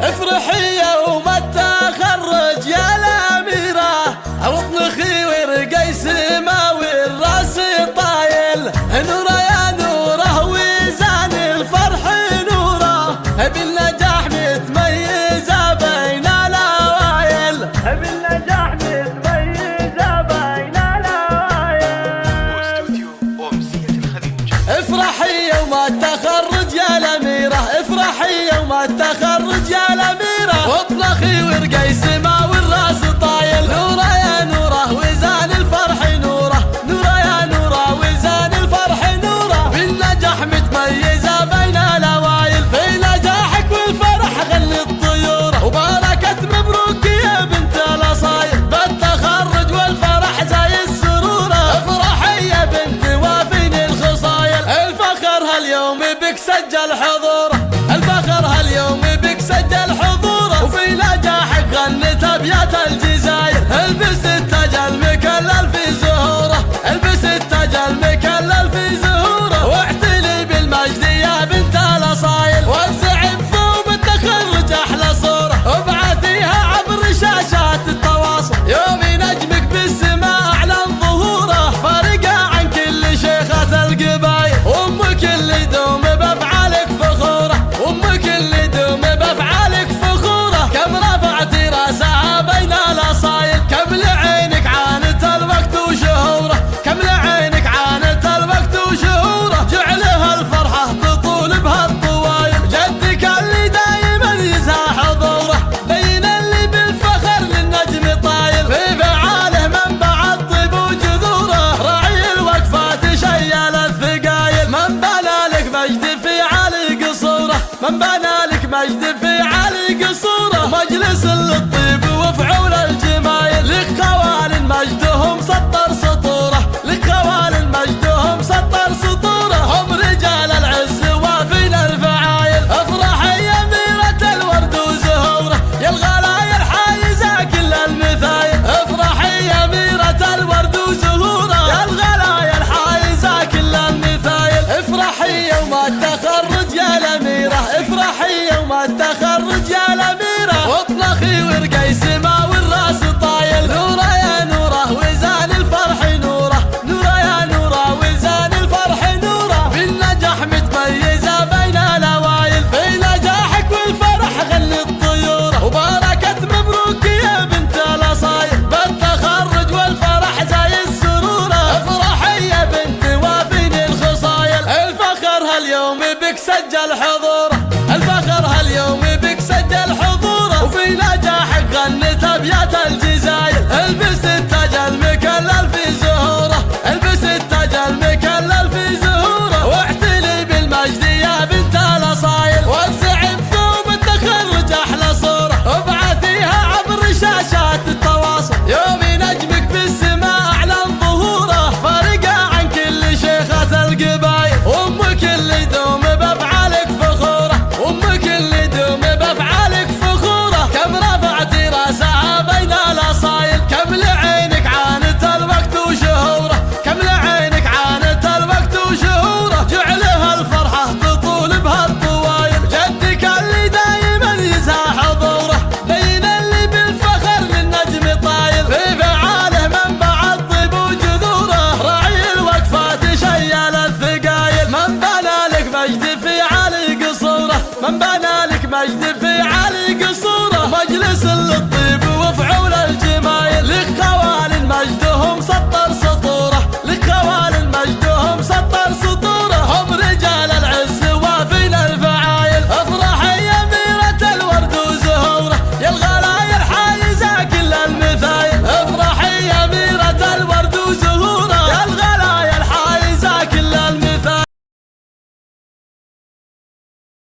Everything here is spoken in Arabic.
افرحي يوم التخرج يا الأميرة، واطنخي ورقي سما والراس طايل، نوره يا نوره وزان الفرح نوره، بالنجاح متميزة بين الأوائل، بالنجاح متميزة بين الأوائل. واستوديو أمسية الخليج. افرحي يوم التخرج يا الأميرة، افرحي يوم التخرج يا الأميرة، واطنخي ورقي سما والراس طايل، نوره يا نوره وزان الفرح نوره، نوره يا نوره وزان الفرح نوره، بالنجاح متميزة بين الأوائل، في نجاحك والفرح غني الطيور، وبركة مبروك يا بنت الأصايل، بالتخرج والفرح زي السرور، افرحي يا بنت وافيني الخصايل، الفخر هاليوم بك سجل حضوره، الفخر هاليوم بك سجل حضوره، وفي نجاحك غنت أبيات الجزاير، البس التاج المكلل في زهوره، البس التاج المكلل في زهوره، واعتلي بالمجد يا بنت الأصايل، وزعي بثوب التخرج أحلى صورة، وابعثيها عبر شاشات التواصل، يوم نجمك بالسماء أعلن ظهوره، فارقة عن كل شيخات القبايل، وأمك اللي دوم بأفعالك فخورة، وأمك اللي دوم بأفعالك فخورة، كم رفعتي راسها بين الأصايل، كم لعينك عانت الوقت وشهوره، كم لعينك عانت الوقت وشهوره، جعلها الفرحة تطول بهالطوايل، جدك اللي دايما يزهى حضوره، بين اللي بالفخر للنجم طايل، في فعاله منبع الطيب وجذوره، راعي الوقفات شيال الثقايل، من بنى لك مجد في عالي قصوره، من بنى لك مجد في عالي قصوره، مجلس للطيب وفعول الجمايل، لك خوال مجدهم سطر سطوره، لك خوال مجدهم سطر سطوره، هم رجال العز وافين الفعايل، افرحي يا أميرة الورد وزهوره، يا الغلايا الحايزة كل المثايل، افرحي يا أميرة الورد وزهوره، يا الغلايا الحايزة كل المثايل، افرحي يوم التخرج يا الأميرة، افرحي يوم التخرج يا الأميرة، واطلخي ورقي سما والراس طايل، نوره يا نوره وزان الفرح نوره، نوره يا نوره وزان الفرح نوره، بالنجاح متميزة بين الأوائل، في نجاحك والفرح غني الطيور، وبركة مبروك يا بنت الأصايل، بالتخرج والفرح زي السرور، افرحي يا بنت وافيني الخصايل، الفخر هاليوم بك سجل حضوره، الفخر هاليوم بك سجل حضوره، وفي نجاحك غنت أبيات الجزاير، البس التاج المكلل في زهوره، البس التاج المكلل في زهوره، واعتلي بالمجد يا بنت الأصايل، وزعي بثوب التخرج أحلى صورة، وابعثيها عبر شاشات التواصل، يوم نجمك بالسماء أعلن ظهوره، فارقة عن كل شيخات القبايل، وأمك اللي دوم بأفعالك فخورة، وأمك اللي دوم بأفعالك فخورة، كم رفعتي راسها بين الأصايل، كم لعينك عانت الوقت وشهوره، كم لعينك عانت الوقت وشهوره، جعلها الفرحة تطول بهالطوايل، جدك اللي دايما يزهى حضوره، بين اللي بالفخر للنجم طايل، في فعاله منبع الطيب وجذوره، راعي الوقفات شيال الثقايل، من بنى لك مجد في عالي قصوره، من بنى لك مجد في